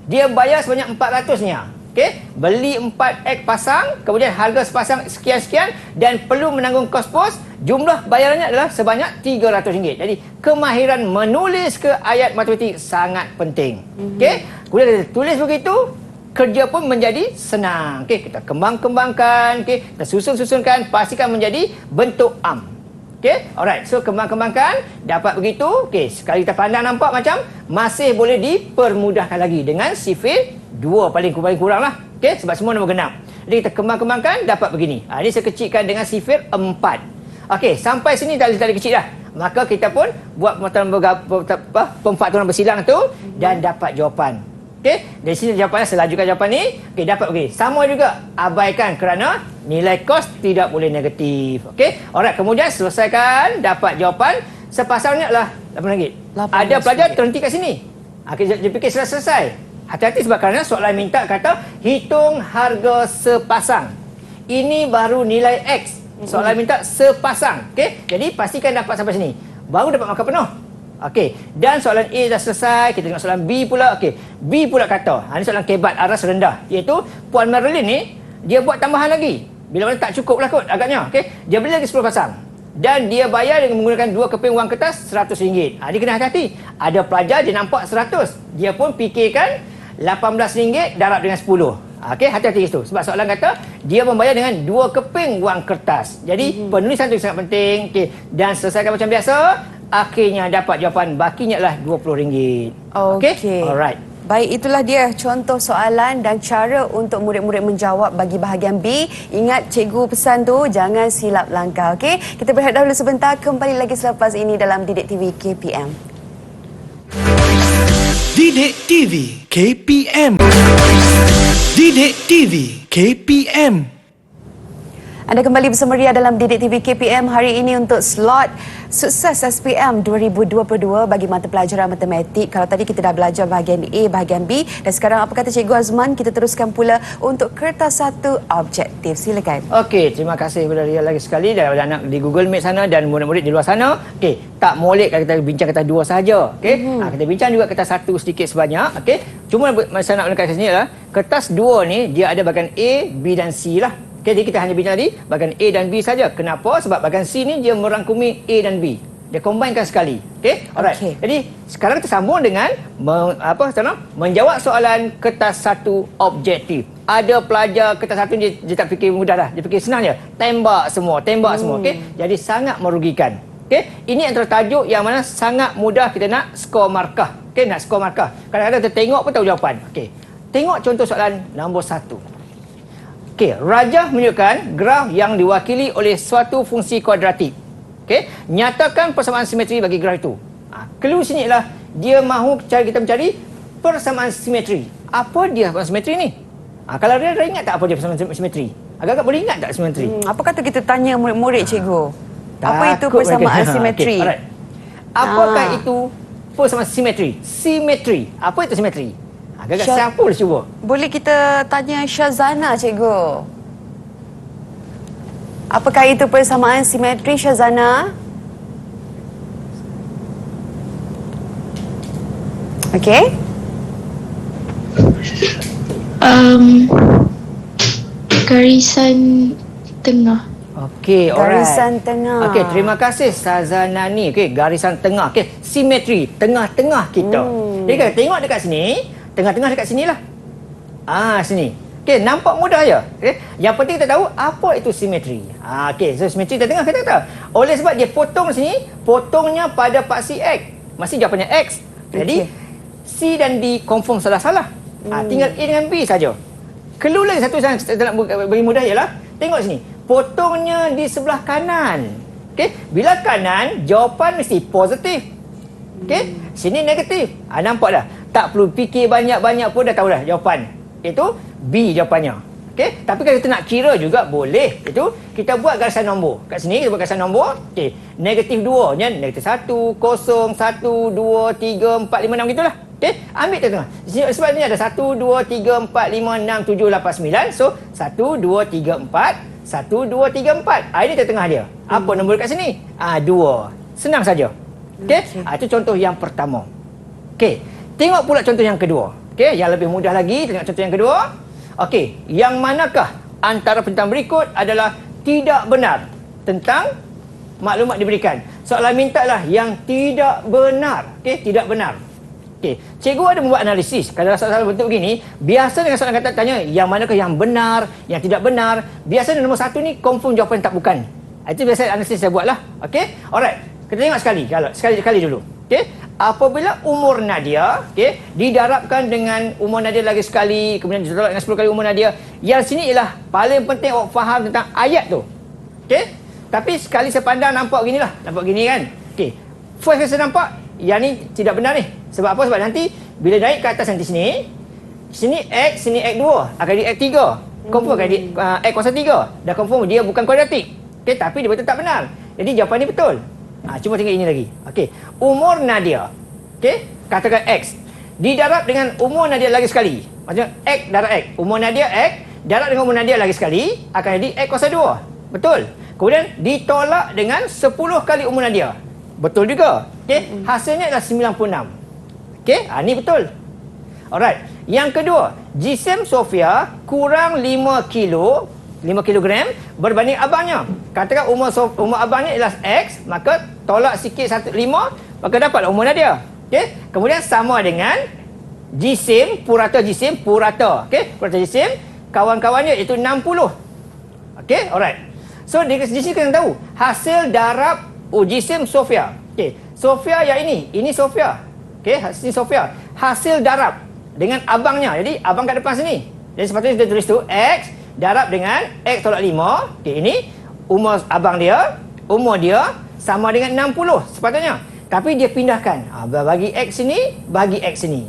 Dia bayar sebanyak 400-nya. Okey, beli 4 ek pasang, kemudian harga sepasang sekian-sekian dan perlu menanggung kos pos, jumlah bayarannya adalah sebanyak RM300. Jadi, kemahiran menulis ke ayat matematik sangat penting. Okey, kemudian kita tulis begitu, kerja pun menjadi senang. Okey, kita kembang-kembangkan, okey, kita susun-susunkan, pastikan menjadi bentuk am. Okey, alright. So kembang-kembangkan, dapat begitu. Okey, sekali kita pandang nampak macam masih boleh dipermudahkan lagi dengan sifir 2 paling kurang lah. Okey, sebab semua nombor genap. Jadi kita kembang-kembangkan dapat begini. Ini saya kecilkan dengan sifir 4. Okey, sampai sini dah kecil dah. Maka kita pun buat pemfaktoran bersilang tu dan dapat jawapan. Okey, dari sini jawapannya saya lajukan jawapan ni. Okey, dapat begini. Sama juga abaikan kerana nilai kos tidak boleh negatif. Okey, alright, kemudian selesaikan, dapat jawapan sepasangnya adalah RM8. Ada pelajar terhenti kat sini. Okey, dia fikir selesai. Hati-hati sebab kerana soalan minta kata hitung harga sepasang. Ini baru nilai X. Soalan minta sepasang. Okey, jadi pastikan dapat sampai sini. Baru dapat markah penuh. Okey, dan soalan A dah selesai. Kita tengok soalan B pula. Okey, B pula kata, ini soalan kebat aras rendah, iaitu Puan Marilyn ni dia buat tambahan lagi. Bila mana tak cukup lah kot agaknya. Okey, dia beli lagi 10 pasang. Dan dia bayar dengan menggunakan 2 keping wang kertas RM100. Dia kena hati-hati. Ada pelajar dia nampak 100. Dia pun fikirkan RM18 darab dengan 10. Okey, hati-hati itu. Sebab soalan kata dia membayar dengan 2 keping wang kertas. Jadi penulisan itu sangat penting. Okey, dan selesaikan macam biasa. Akhirnya dapat jawapan, bakinya adalah RM20. Okey. Alright. Baik, itulah dia contoh soalan dan cara untuk murid-murid menjawab bagi bahagian B. Ingat cikgu pesan tu, jangan silap langkah. Okey, kita berehat dahulu sebentar. Kembali lagi selepas ini dalam Didik TV KPM. Didik TV KPM. Didik TV KPM. Anda kembali bersama Ria dalam Didik TV KPM hari ini untuk slot Sukses SPM 2022 bagi mata pelajaran matematik. Kalau tadi kita dah belajar bahagian A, bahagian B, dan sekarang apa kata Cikgu Azman, kita teruskan pula untuk kertas satu objektif. Silakan. Okey, terima kasih kepada Ria lagi sekali dan anak di Google Meet sana dan murid-murid di luar sana. Okey, tak molek kalau kita bincang kertas dua saja. Okey, kita bincang juga kertas satu sedikit sebanyak. Okey, cuma saya nak menekankan sini adalah kertas dua ni dia ada bahagian A, B dan C lah. Okay, jadi kita hanya bincang tadi bahagian A dan B saja. Kenapa? Sebab bahagian C ni dia merangkumi A dan B. Dia combinekan sekali. Okey? Alright. Okay. Jadi sekarang kita sambung dengan menjawab soalan kertas satu objektif. Ada pelajar kertas satu dia tak fikir mudah dah. Dia fikir senang je. Tembak semua. Okey? Jadi sangat merugikan. Okey? Ini antara tajuk yang mana sangat mudah kita nak skor markah. Okey, nak skor markah. Kadang-kadang kita tengok pun tahu jawapan. Okey. Tengok contoh soalan nombor 1. Okey, rajah menunjukkan graf yang diwakili oleh suatu fungsi kuadratik. Okey, nyatakan persamaan simetri bagi graf itu. Clue sini ialah dia mahu kita mencari persamaan simetri. Apa dia persamaan simetri ni? Kalau dia ingat tak apa dia persamaan simetri? Agak-agak boleh ingat tak simetri? Apa kata kita tanya murid-murid Cikgu? Apa itu Takut persamaan mereka. simetri? Okey, alright. Apakah itu persamaan simetri? Simetri. Apa itu simetri? Agak-agak siapa boleh cuba? Boleh kita tanya Syazana, Cikgu. Apakah itu persamaan simetri, Syazana? Okey. Garisan tengah. Okey, alright. Garisan tengah. Okey, terima kasih Sazana ni. Okey, garisan tengah. Okey, simetri, tengah-tengah kita. Jadi kalau tengok dekat sini, tengah-tengah dekat sinilah. Sini. Okey, nampak mudah je. Okey, yang penting kita tahu apa itu simetri. Okey, so simetri tengah kita tahu. Oleh sebab dia potong sini, potongnya pada paksi X. Masih jawapannya X. Jadi C dan D confirm salah-salah. Tinggal A dengan B saja. Clue lagi satu saya nak bagi mudah ialah tengok sini. Potongnya di sebelah kanan. Okey, bila kanan jawapan mesti positif. Okey, sini negatif. Nampak dah. Tak perlu fikir banyak-banyak pun dah tahu dah jawapan. Itu B jawapannya. Okey, tapi kalau kita nak kira juga boleh. Itu kita buat garisan nombor. Kat sini kita buat garisan nombor. Okey, negatif 2 nya negatif 1, 0, 1, 2, 3, 4, 5, 6 gitulah. Okey, ambil tengah. Sebab ni ada 1, 2, 3, 4, 5, 6, 7, 8, 9. So 1, 2, 3, 4. 1, 2, 3, 4. Ini tengah dia. Apa nombor kat sini? 2. Senang saja. Okey, itu contoh yang pertama. Okey, tengok pula contoh yang kedua. Okey, yang lebih mudah lagi, tengok contoh yang kedua. Okey, yang manakah antara pernyataan berikut adalah tidak benar tentang maklumat diberikan? Soalan mintalah yang tidak benar. Okey, tidak benar. Okey, cikgu ada membuat analisis. Kalau soalan bentuk begini, biasa dengan soalan kata tanya yang manakah yang benar, yang tidak benar. Biasanya nombor 1 ni confirm jawapan tak bukan. Itu biasa analisis saya buatlah. Okey, alright. Kita tengok sekali dulu. Okey, apabila umur Nadia, okey, didarabkan dengan umur Nadia lagi sekali, kemudian ditolak dengan 10 kali umur Nadia. Yang sini ialah paling penting awak faham tentang ayat tu. Okey? Tapi sekali saya pandang nampak ginilah, nampak gini kan. Okey. First saya nampak yang ni tidak benar ni. Sebab apa? Sebab nanti bila naik ke atas nanti sini X, sini X2, akan jadi X3. Confirm akan jadi X kuasa 3. Dah confirm dia bukan kuadratik. Okey, tapi dia betul tak benar. Jadi jawapan ni betul. Cuma tengok ini lagi. Okey, umur Nadia. Okey, katakan X. Didarab dengan umur Nadia lagi sekali. Maksudnya X darab X. Umur Nadia X, darab dengan umur Nadia lagi sekali, akan jadi X kuasa 2. Betul. Kemudian ditolak dengan 10 kali umur Nadia. Betul juga. Okey, hasilnya adalah 96. Okey, ini betul. Alright. Yang kedua, jisim Sofia kurang 5 kilogram berbanding abangnya. Katakan umur abangnya ialah X, maka tolak sikit 5, maka dapatlah umur Nadia. Okey, kemudian sama dengan jisim purata. Okey, purata jisim kawan-kawannya iaitu 60. Okey, alright. So di sini kita tahu hasil darab jisim Sofia. Okey, Sofia yang ini Sofia. Okey, ini Sofia. Hasil darab. dengan abangnya. Jadi abang kat depan sini. Jadi sepatutnya kita tulis tu X darab dengan X tolak 5. Okey, ini umur abang dia, umur dia sama dengan 60 sepatutnya. Tapi dia pindahkan. Bagi X sini, bagi X sini.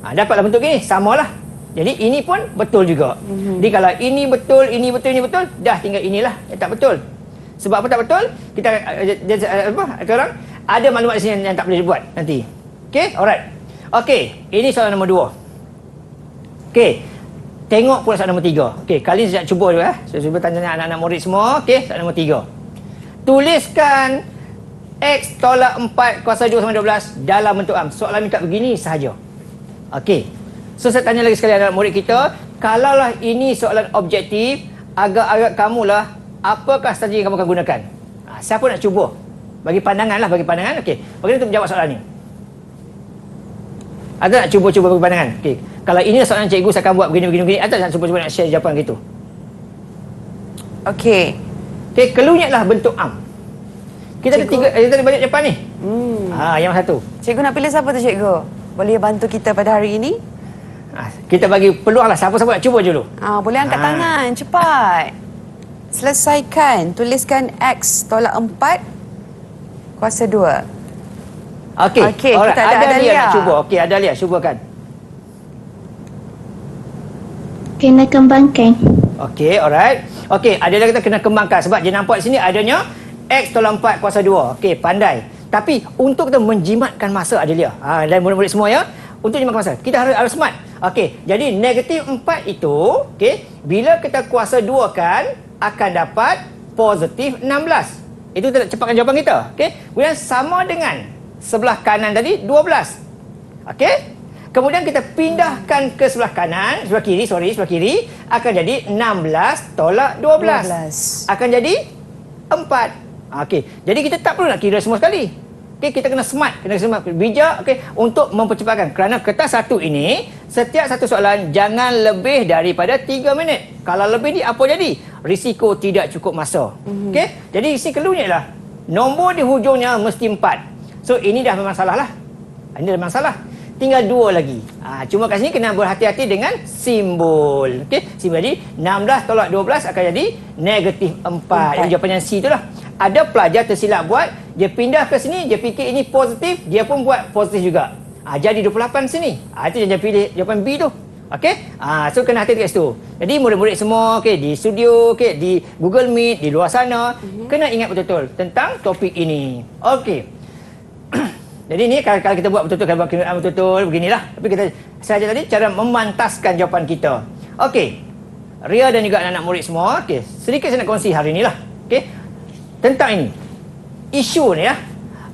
Dapatlah bentuk gini, samalah. Jadi ini pun betul juga. Jadi kalau ini betul, ini betul, ini betul, dah tinggal inilah yang tak betul. Sebab apa tak betul? Kita sekarang ada maklumat di sini yang tak boleh dibuat nanti. Okey, alright. Okey, ini soalan nombor 2. Okey. Tengok pula soalan nombor 3. Okey, kali ini saya cuba dulu Saya cuba tanya anak-anak murid semua. Okey, soalan nombor 3. Tuliskan X tolak 4 kuasa 2 sama 12 dalam bentuk am. Soalan minta begini sahaja. Okey. So saya tanya lagi sekali anak murid kita, kalaulah ini soalan objektif, agak-agak kamulah, apakah strategi yang kamu akan gunakan? Siapa nak cuba? Bagi pandangan lah, bagi pandangan. Okey. Bagaimana untuk menjawab soalan ni? Ada nak cuba-cuba bagi pandangan? Okey. Kalau ini soalan cikgu saya akan buat begini-begini, ada nak cuba-cuba nak share jawapan gitu? Okey. Okey, kelunyatlah bentuk am. Kita ada tiga, kita ada banyak jawapan ni. Yang satu. Cikgu nak pilih siapa tu cikgu? Boleh bantu kita pada hari ini? Kita bagi peluang lah, siapa-siapa nak cuba dulu. Boleh angkat tangan, cepat. Selesaikan, tuliskan X tolak 4 kuasa 2. Okey, Okey, alright. kita ada Adalia nak Adalia. cuba. Okey, Adalia, cubakan. Kena kembangkan. Okey, alright. Okey, Adalia kita kena kembangkan sebab dia nampak di sini adanya X tolak 4 kuasa 2. Okey, pandai. Tapi untuk kita menjimatkan masa Adalia, dan murid-murid semua ya, untuk jimatkan masa, kita harus smart. Okey, jadi negatif 4 itu, okey, bila kita kuasa 2 kan, akan dapat positif 16. Itu kita nak cepatkan jawapan kita. Okey, kemudian sama dengan sebelah kanan tadi 12. Okey? Kemudian kita pindahkan ke sebelah kanan, sebelah kiri akan jadi 16 tolak 12. Akan jadi 4. Okey. Jadi kita tak perlu nak kira semua sekali. Okey, kita kena smart, bijak, okey, untuk mempercepatkan. Kerana kertas satu ini, setiap satu soalan jangan lebih daripada 3 minit. Kalau lebih ni apa jadi? Risiko tidak cukup masa. Okey? Jadi isi keluarnya ialah nombor di hujungnya mesti 4. So ini dah memang salah lah. Ini dah memang salah. Tinggal 2 lagi. Cuma kat sini kena berhati-hati dengan simbol. Okey? Simbol jadi 16 tolak 12 akan jadi negatif 4. Ini jawapan yang C itulah. Ada pelajar tersilap buat, dia pindah ke sini, dia fikir ini positif, dia pun buat positif juga. Jadi 28 sini. Itu yang dia pilih jawapan B tu. Okey? So kena hati-hati kat situ. Jadi murid-murid semua, okey, di studio, okey, di Google Meet, di luar sana, kena ingat betul-betul tentang topik ini. Okey. Jadi ni kalau kita buat betul-betul, kalau buat kenderaan betul-betul, beginilah. Tapi kita saja tadi cara memantaskan jawapan kita. Okey. Ria dan juga anak-anak murid semua, okey, sedikit saya nak kongsi hari inilah. Okey. Tentang ini. Isu ni ya.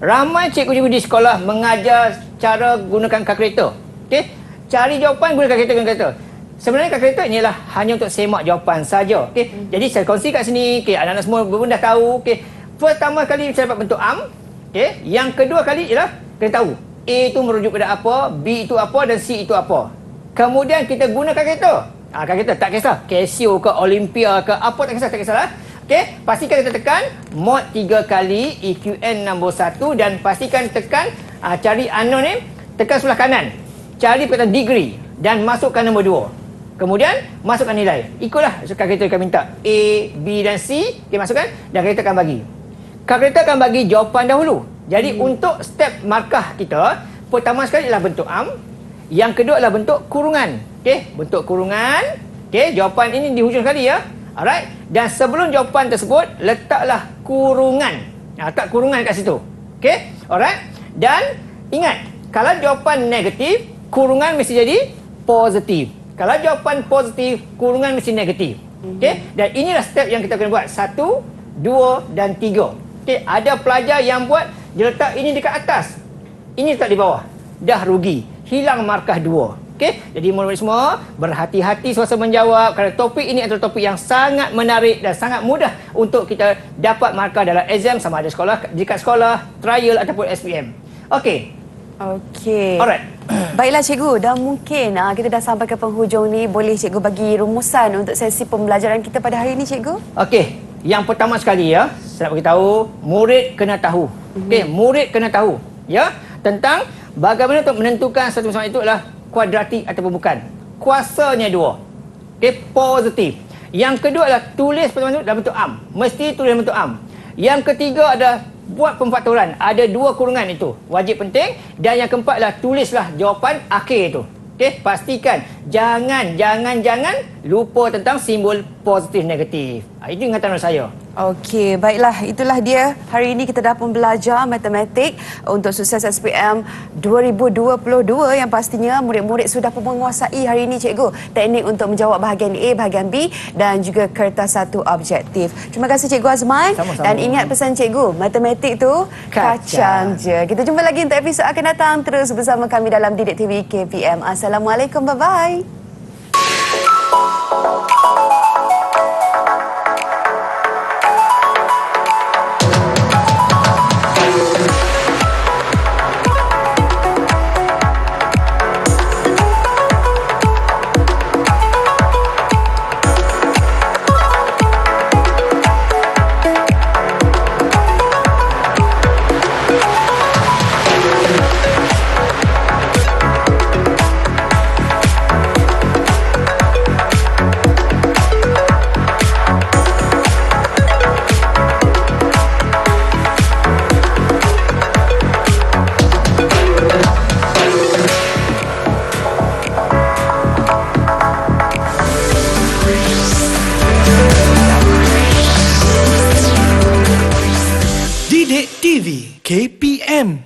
Ramai cikgu-cikgu di sekolah mengajar cara gunakan kalkulator. Okey. Cari jawapan guna kalkulator. Sebenarnya kalkulator ni adalah hanya untuk semak jawapan saja. Okey. Jadi saya kongsi kat sini, okey, anak-anak semua pun dah tahu, okey. Pertama kali saya dapat bentuk am, okey. Yang kedua kali ialah kena tahu A itu merujuk pada apa, B itu apa dan C itu apa. Kemudian kita guna kalkulator. Kalkulator tak kisah, Casio ke Olympia ke apa tak kisahlah. Okey, pastikan kita tekan mod 3 kali EQN nombor 1 dan pastikan tekan cari anonim, tekan sebelah kanan. Cari perkataan degree dan masukkan nombor 2. Kemudian masukkan nilai. Ikutlah kalkulator akan minta A, B dan C. Okey, masukkan dan kalkulator akan bagi. Kalkulator akan bagi jawapan dahulu. Jadi untuk step markah kita, pertama sekali adalah bentuk am, yang kedua adalah bentuk kurungan. Okey, bentuk kurungan. Okey, jawapan ini di hujung sekali ya. Alright. Dan sebelum jawapan tersebut, letaklah kurungan. Letak kurungan kat situ. Okey? Alright. Dan ingat, kalau jawapan negatif, kurungan mesti jadi positif. Kalau jawapan positif, kurungan mesti negatif. Okey? Dan inilah step yang kita kena buat. 1, 2 dan 3. Okey, ada pelajar yang buat dia letak ini dekat atas. Ini letak di bawah. Dah rugi. Hilang markah 2. Okey, jadi murid-murid semua berhati-hati semasa menjawab kerana topik ini adalah topik yang sangat menarik dan sangat mudah untuk kita dapat markah dalam exam sama ada sekolah, dekat sekolah, trial ataupun SPM. Okey. Okey. Alright. Baiklah cikgu, dah mungkin kita dah sampai ke penghujung ni. Boleh cikgu bagi rumusan untuk sesi pembelajaran kita pada hari ini cikgu? Okey, yang pertama sekali ya, saya nak beritahu murid kena tahu. Okey, murid kena tahu ya tentang bagaimana untuk menentukan satu masalah itu adalah kuadratik ataupun bukan. Kuasanya 2. Okey, positif. Yang kedua adalah tulis pertama dalam bentuk am. Mesti tulis dalam bentuk am. Yang ketiga adalah buat pemfaktoran. Ada 2 kurungan itu. Wajib penting. Dan yang keempat adalah tulislah jawapan akhir itu. Okey, pastikan jangan lupa tentang simbol positif negatif. Itu ingatan saya. Okey, baiklah. Itulah dia. Hari ini kita dah pun belajar matematik untuk sukses SPM 2022 yang pastinya murid-murid sudah pun menguasai hari ini cikgu teknik untuk menjawab bahagian A, bahagian B dan juga kertas satu objektif. Terima kasih Cikgu Azman. Sama-sama. Dan ingat pesan cikgu, matematik tu kacang je. Kita jumpa lagi untuk episod akan datang. Terus bersama kami dalam Didik TV KPM. Assalamualaikum, bye-bye. Didik TV KPM